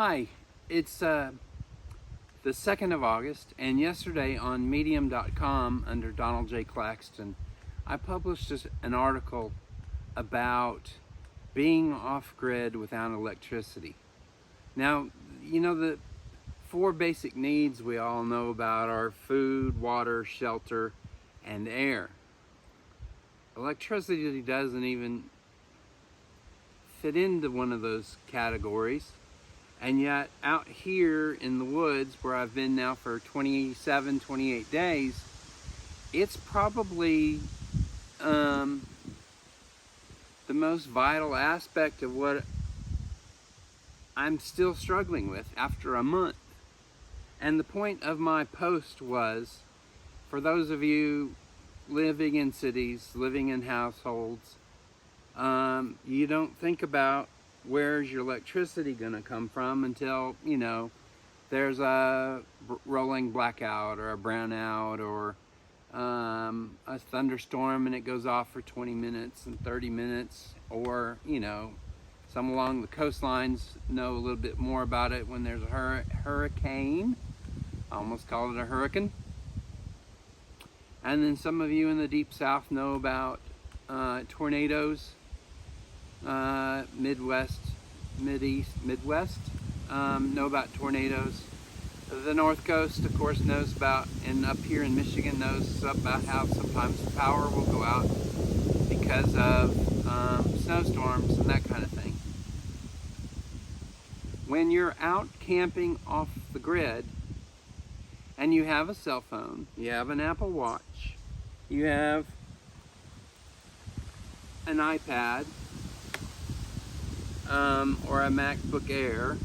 Hi, it's the 2nd of August, and yesterday on medium.com under Donald J. Claxton, I published an article about being off-grid without electricity. Now, you know, the four basic needs we all know about are food, water, shelter, and air. Electricity doesn't even fit into one of those categories. And yet out here in the woods where I've been now for 27, 28 days, it's probably the most vital aspect of what I'm still struggling with after a month. And the point of my post was, for those of you living in cities, living in households, you don't think about where's your electricity going to come from until, you know, there's a rolling blackout or a brownout or a thunderstorm and it goes off for 20 minutes and 30 minutes, or, you know, some along the coastlines know a little bit more about it when there's a hurricane. I almost called it a hurricane. And then some of you in the deep south know about tornadoes. Midwest, Midwest know about tornadoes. The North Coast, of course, knows about, and up here in Michigan knows about how sometimes the power will go out because of snowstorms and that kind of thing. When you're out camping off the grid and you have a cell phone, you have an Apple Watch, you have an iPad, or a MacBook Air,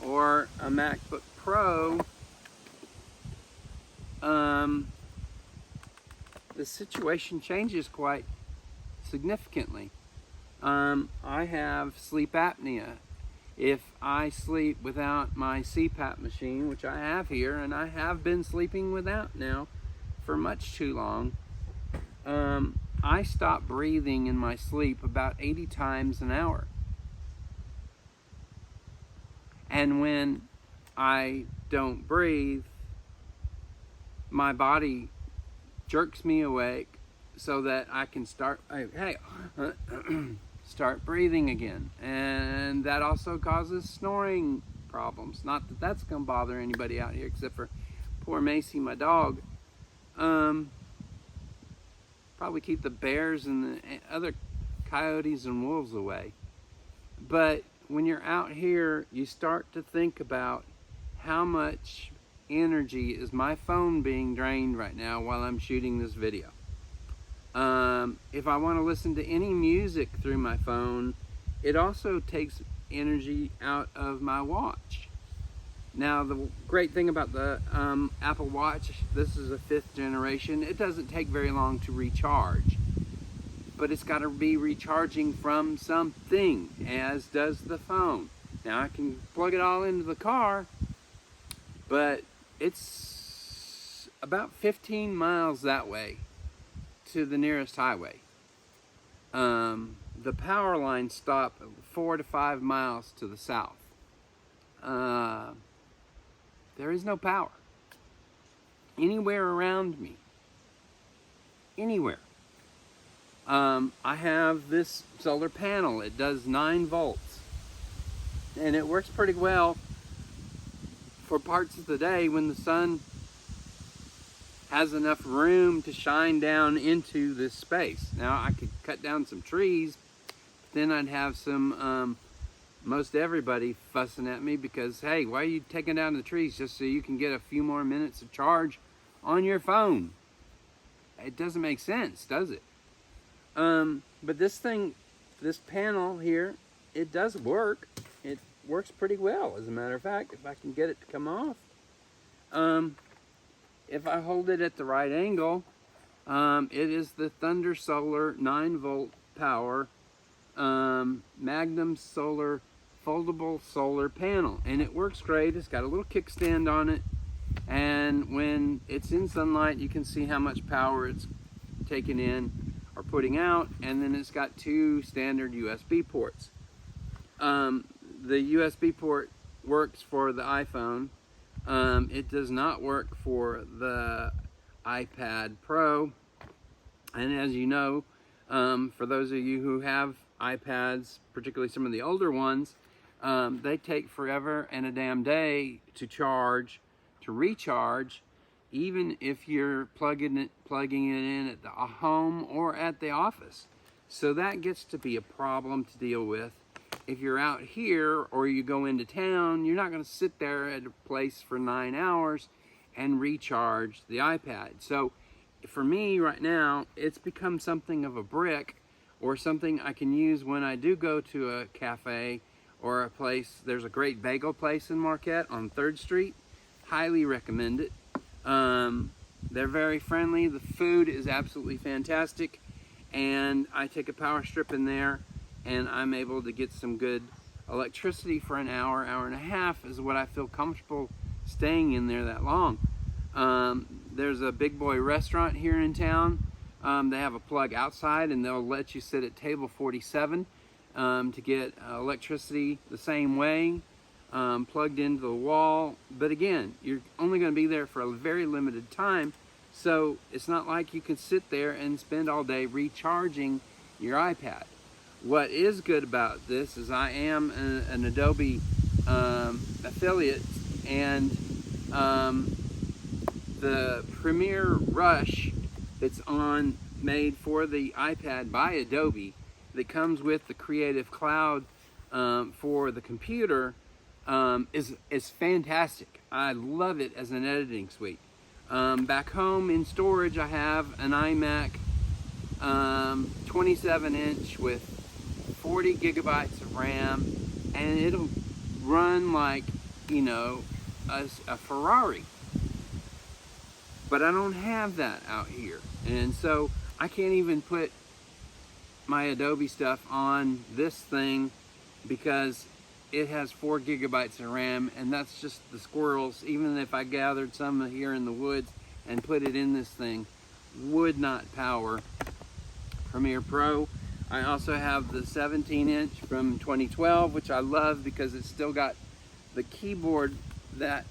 or a MacBook Pro, the situation changes quite significantly. I have sleep apnea. If I sleep without my CPAP machine, which I have here, and I have been sleeping without now for much too long, I stop breathing in my sleep about 80 times an hour. And when I don't breathe, my body jerks me awake so that I can start breathing again. And that also causes snoring problems. Not that that's going to bother anybody out here except for poor Macy, my dog. Probably keep the bears and the other coyotes and wolves away. But when you're out here, you start to think about how much energy is my phone being drained right now while I'm shooting this video. If I want to listen to any music through my phone, it also takes energy out of my watch. Now, the great thing about the Apple Watch, this is a 5th generation, it doesn't take very long to recharge. But it's got to be recharging from something, as does the phone. Now, I can plug it all into the car, but it's about 15 miles that way to the nearest highway. The power lines stop 4 to 5 miles to the south. There is no power anywhere around me. Anywhere. I have this solar panel. It does 9 volts. And it works pretty well for parts of the day when the sun has enough room to shine down into this space. Now, I could cut down some trees, but then I'd have some most everybody fussing at me because, hey, why are you taking down the trees just so you can get a few more minutes of charge on your phone? It doesn't make sense, does it? But this panel here, it does work. It works pretty well, as a matter of fact, if I can get it to come off. If I hold it at the right angle, it is the Thunder Solar 9-volt power Magnum Solar foldable solar panel, and it works great. It's got a little kickstand on it, and when it's in sunlight, you can see how much power it's taking in or putting out, and then it's got 2 standard USB ports. the USB port works for the iPhone. It does not work for the iPad Pro. And as you know, for those of you who have iPads, particularly some of the older ones, they take forever and a damn day to charge, to recharge, even if you're plugging it in at the home or at the office. So that gets to be a problem to deal with. If you're out here or you go into town, you're not going to sit there at a place for 9 hours and recharge the iPad. So for me right now, it's become something of a brick, or something I can use when I do go to a cafe or a place. There's a great bagel place in Marquette on 3rd Street. Highly recommend it. They're very friendly. The food is absolutely fantastic. And I take a power strip in there, and I'm able to get some good electricity for an hour, hour and a half is what I feel comfortable staying in there that long. There's a Big Boy restaurant here in town. They have a plug outside, and they'll let you sit at table 47 to get electricity the same way, plugged into the wall. But again, you're only going to be there for a very limited time, so it's not like you can sit there and spend all day recharging your iPad. What is good about this is I am an Adobe affiliate, and the Premiere Rush that's made for the iPad by Adobe, that comes with the Creative Cloud for the computer, is fantastic. I love it as an editing suite. Back home in storage, I have an iMac 27-inch with 40 gigabytes of RAM, and it'll run like, you know, a Ferrari. But I don't have that out here, and so I can't even put my Adobe stuff on this thing because it has 4 gigabytes of RAM, and that's just the squirrels. Even if I gathered some here in the woods and put it in this thing, would not power Premiere Pro. I also have the 17-inch from 2012, which I love because it's still got the keyboard that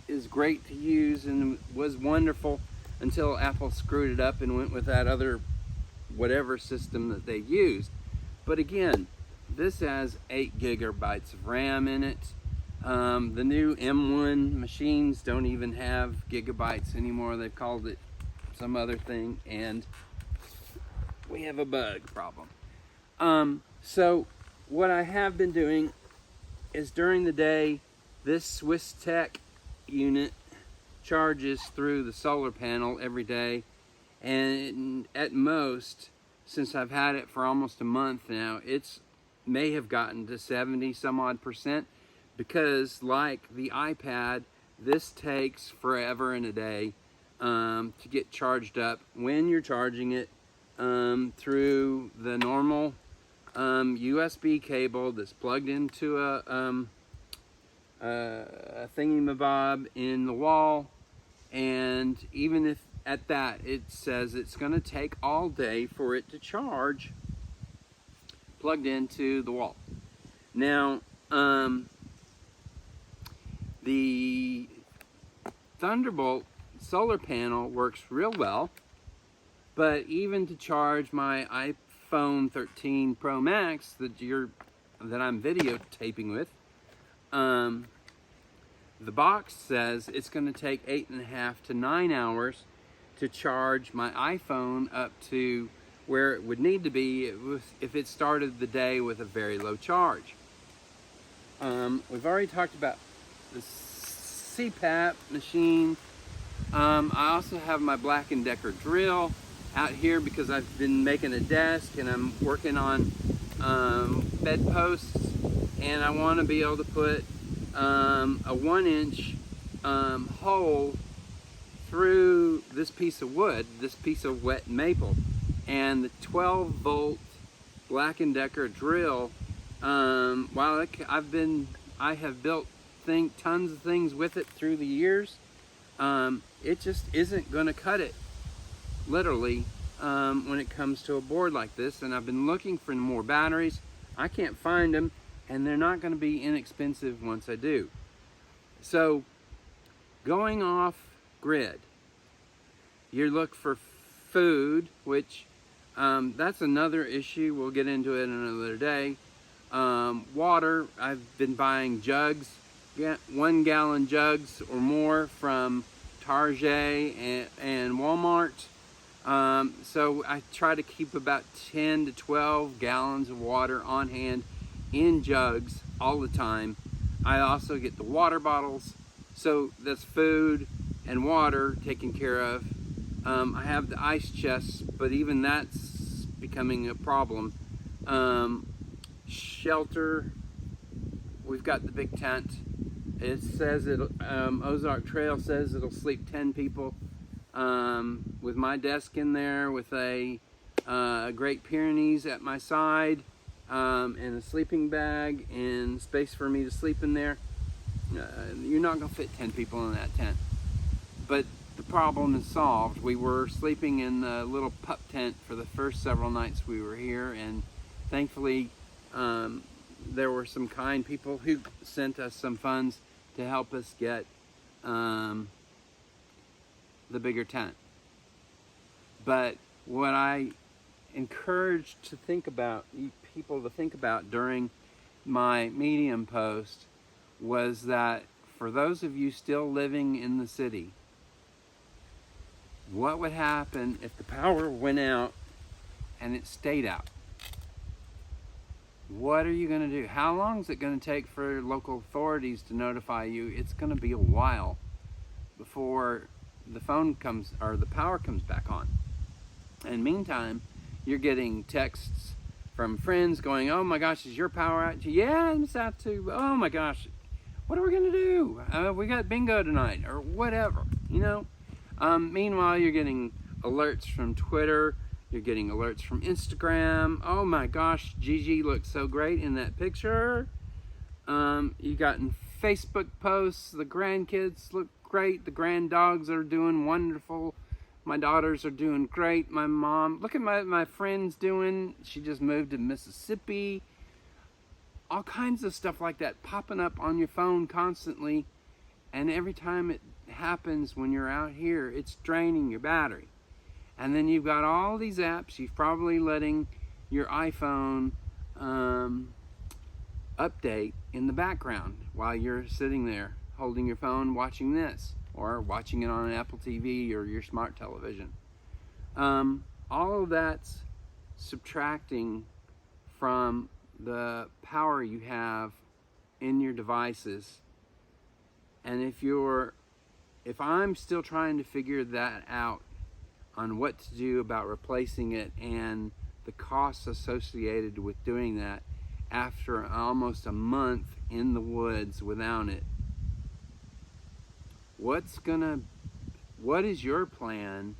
is great to use and was wonderful until Apple screwed it up and went with that other whatever system that they used. But again, this has 8 gigabytes of RAM in it. The new M1 machines don't even have gigabytes anymore. They've called it some other thing, and we have a bug problem. So what I have been doing is during the day, this Swiss Tech unit charges through the solar panel every day, and at most, since I've had it for almost a month now, it's may have gotten to 70 some odd percent, because like the iPad, this takes forever and a day to get charged up when you're charging it through the normal USB cable that's plugged into a thingy-mabob in the wall. And even if at that it says it's going to take all day for it to charge plugged into the wall. Now the Thunderbolt solar panel works real well, but even to charge my iPhone 13 Pro Max that I'm videotaping with, the box says it's going to take 8.5 to 9 hours to charge my iPhone up to where it would need to be if it started the day with a very low charge. We've already talked about the CPAP machine. I also have my Black & Decker drill out here because I've been making a desk and I'm working on bedposts, and I want to be able to put a 1-inch hole through this piece of wood, this piece of wet maple, and the 12-volt Black & Decker drill. While I have built tons of things with it through the years, it just isn't going to cut it, literally, when it comes to a board like this. And I've been looking for more batteries. I can't find them, and they're not going to be inexpensive once I do. So going off grid, you look for food, which that's another issue. We'll get into it another day. Water, I've been buying jugs, 1 gallon jugs or more from Target and Walmart. So I try to keep about 10 to 12 gallons of water on hand in jugs all the time. I also get the water bottles, so that's food and water taken care of. I have the ice chest, but even that's becoming a problem. Shelter, we've got the big tent. It says Ozark Trail says it'll sleep 10 people. With my desk in there, with a Great Pyrenees at my side, and a sleeping bag and space for me to sleep in there. You're not going to fit 10 people in that tent. But the problem is solved. We were sleeping in the little pup tent for the first several nights we were here, and thankfully there were some kind people who sent us some funds to help us get the bigger tent. But what I encourage to think about, people to think about during my Medium post, was that for those of you still living in the city, what would happen if the power went out and it stayed out? What are you going to do? How long is it going to take for local authorities to notify you? It's going to be a while before the phone comes or the power comes back on. And meantime, you're getting texts from friends going, "Oh my gosh, is your power out?" "Yeah, it's out too." "Oh my gosh, what are we going to do? We got bingo tonight," or whatever, you know. Meanwhile, you're getting alerts from Twitter. You're getting alerts from Instagram. "Oh my gosh, Gigi looks so great in that picture." You gotten Facebook posts. "The grandkids look great. The grand dogs are doing wonderful. My daughters are doing great. My mom, look at my friend's doing. She just moved to Mississippi." All kinds of stuff like that popping up on your phone constantly. And every time it happens when you're out here, it's draining your battery. And then you've got all these apps. You've probably letting your iPhone update in the background while you're sitting there holding your phone watching this, or watching it on an Apple TV or your smart television. All of that's subtracting from the power you have in your devices. And if I'm still trying to figure that out on what to do about replacing it and the costs associated with doing that after almost a month in the woods without it, what is your plan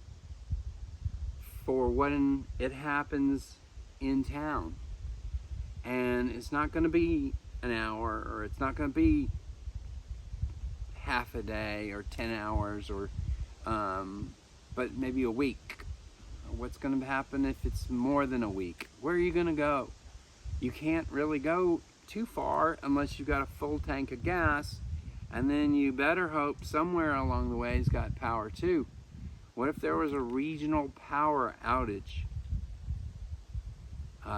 for when it happens in town? And it's not going to be an hour, or it's not going to be half a day or 10 hours, or but maybe a week. What's going to happen if it's more than a week? Where are you going to go? You can't really go too far unless you've got a full tank of gas, and then you better hope somewhere along the way it's got power too. What if there was a regional power outage?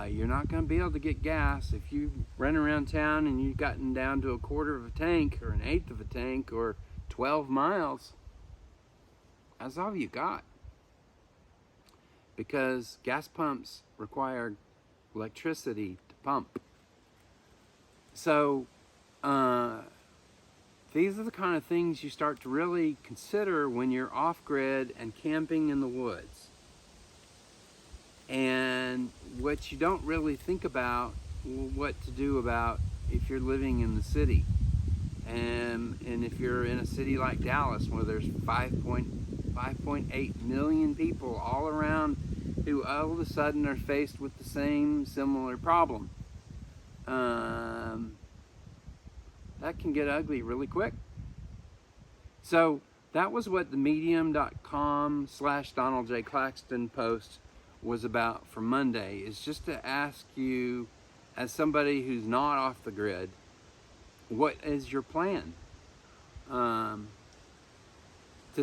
You're not going to be able to get gas. If you run around town and you've gotten down to a quarter of a tank or an eighth of a tank or 12 miles, that's all you got. Because gas pumps require electricity to pump. So these are the kind of things you start to really consider when you're off-grid and camping in the woods. And what you don't really think about, what to do about if you're living in the city. And if you're in a city like Dallas, where there's 5.8 million people all around who all of a sudden are faced with the same similar problem. That can get ugly really quick. So that was what the medium.com/Donald J. Claxton post was about for Monday, is just to ask you as somebody who's not off the grid, what is your plan? To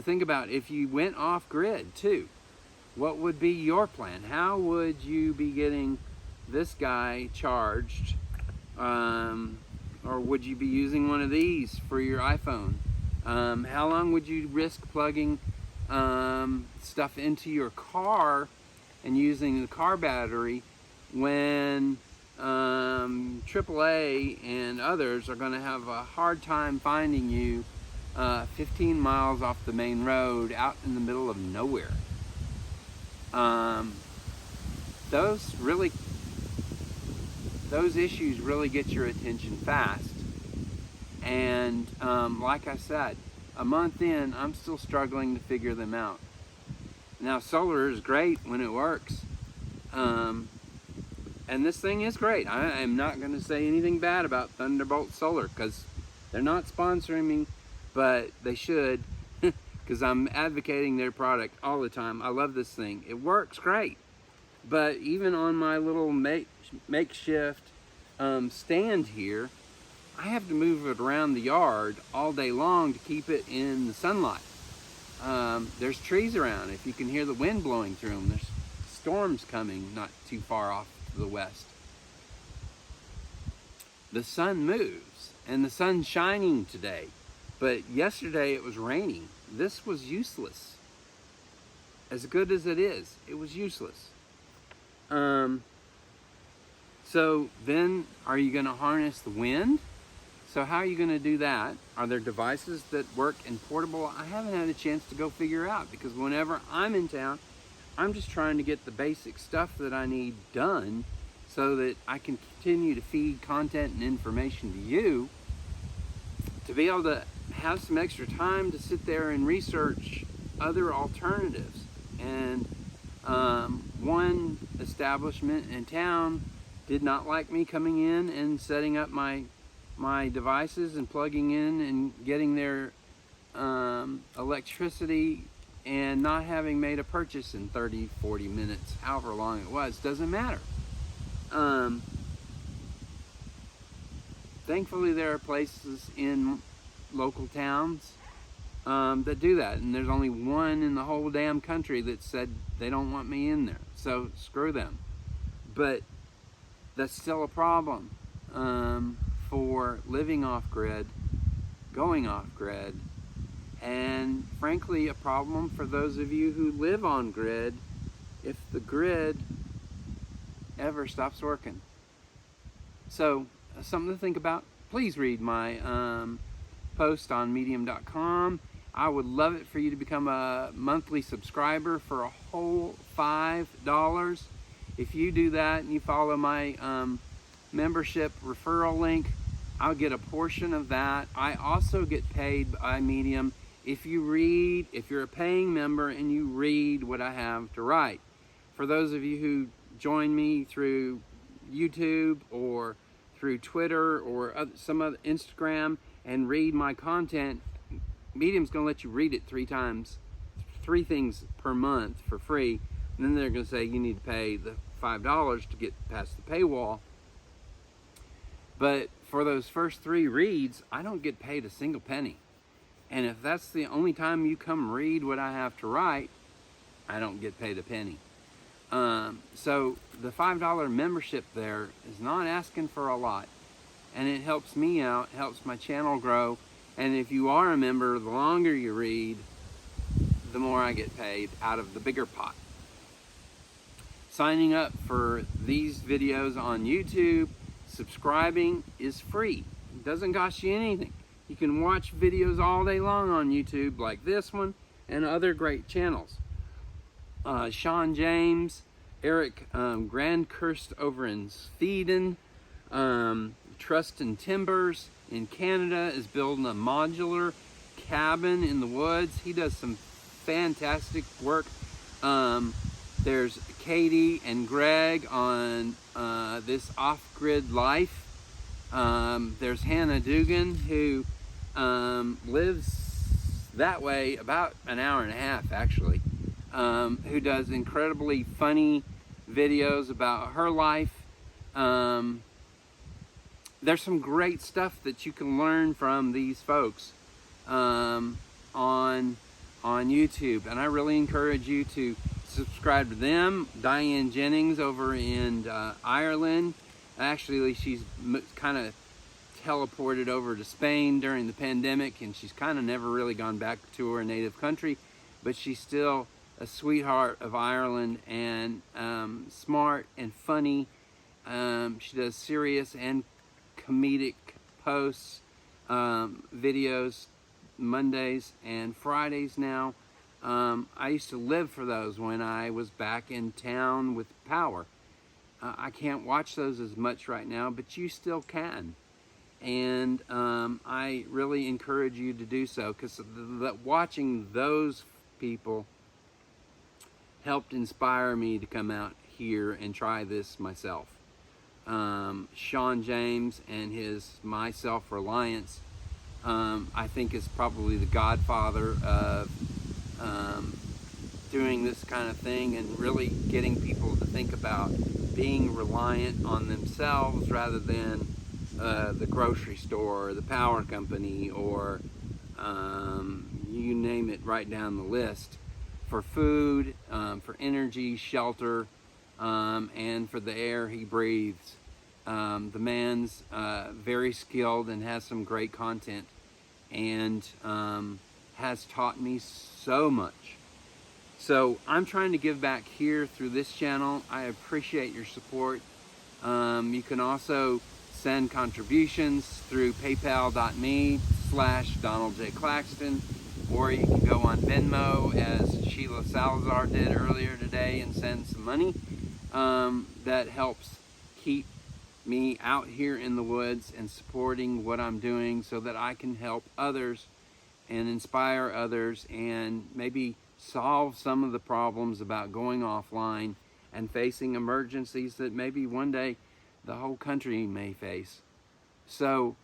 think about, if you went off grid too, what would be your plan? How would you be getting this guy charged? Or would you be using one of these for your iPhone? How long would you risk plugging stuff into your car and using the car battery when AAA and others are going to have a hard time finding you 15 miles off the main road out in the middle of nowhere? Those issues really get your attention fast. And like I said, a month in, I'm still struggling to figure them out. Now, solar is great when it works. And this thing is great. I am not going to say anything bad about Thunderbolt Solar, because they're not sponsoring me, but they should, because I'm advocating their product all the time. I love this thing. It works great. But even on my little makeshift stand here, I have to move it around the yard all day long to keep it in the sunlight. There's trees around. If you can hear the wind blowing through them, there's storms coming not too far off to the west. The sun moves, and the sun's shining today, but yesterday it was raining. This was useless. As good as it is, it was useless. So then, are you going to harness the wind? So how are you going to do that? Are there devices that work in portable? I haven't had a chance to go figure out, because whenever I'm in town, I'm just trying to get the basic stuff that I need done so that I can continue to feed content and information to you, to be able to have some extra time to sit there and research other alternatives. And one establishment in town did not like me coming in and setting up my devices and plugging in and getting their electricity and not having made a purchase in 30, 40 minutes, however long it was. Doesn't matter. Thankfully, there are places in local towns that do that, and there's only one in the whole damn country that said they don't want me in there, so screw them. But that's still a problem for living off grid, going off grid, and frankly a problem for those of you who live on grid if the grid ever stops working. So something to think about. Please read my post on medium.com. I would love it for you to become a monthly subscriber for a whole $5. If you do that and you follow my membership referral link, I'll get a portion of that. I also get paid by Medium if you're a paying member and you read what I have to write. For those of you who join me through YouTube or through Twitter or some other Instagram and read my content, Medium's going to let you read it 3 things per month for free, and then they're going to say you need to pay the $5 to get past the paywall. But for those first 3 reads, I don't get paid a single penny. And if that's the only time you come read what I have to write, I don't get paid a penny. So the $5 membership there is not asking for a lot, and it helps me out, helps my channel grow. And if you are a member, the longer you read, the more I get paid out of the bigger pot. Signing up for these videos on YouTube, subscribing is free. It doesn't cost you anything. You can watch videos all day long on YouTube like this one and other great channels. Sean James, Eric Grandkirst over in Sweden, Trust and Timbers in Canada is building a modular cabin in the woods. He does some fantastic work. There's Katie and Greg on this off-grid life. There's Hannah Dugan, who lives that way about an hour and a half actually, who does incredibly funny videos about her life. there's some great stuff that you can learn from these folks on YouTube, and I really encourage you to subscribe to them. Diane Jennings over in Ireland. Actually, she's kind of teleported over to Spain during the pandemic, and she's kind of never really gone back to her native country, but she's still a sweetheart of Ireland, and smart and funny. She does serious and comedic posts, videos, Mondays and Fridays now. I used to live for those when I was back in town with power. I can't watch those as much right now, but you still can. And I really encourage you to do so, because watching those people helped inspire me to come out here and try this myself. Sean James and his My Self-Reliance, I think, is probably the godfather of doing this kind of thing, and really getting people to think about being reliant on themselves rather than the grocery store or the power company, or you name it, right down the list, for food, for energy, shelter, and for the air he breathes. The man's very skilled and has some great content, and has taught me so much. So I'm trying to give back here through this channel. I appreciate your support. You can also send contributions through paypal.me/Donald J. Claxton, or you can go on Venmo, as Sheila Salazar did earlier today, and send some money. That helps keep me out here in the woods and supporting what I'm doing, so that I can help others and inspire others, and maybe solve some of the problems about going offline and facing emergencies that maybe one day the whole country may face. So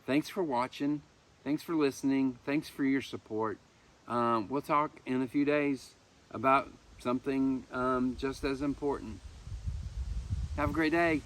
thanks for watching, thanks for listening, thanks for your support. We'll talk in a few days about something just as important. Have a great day.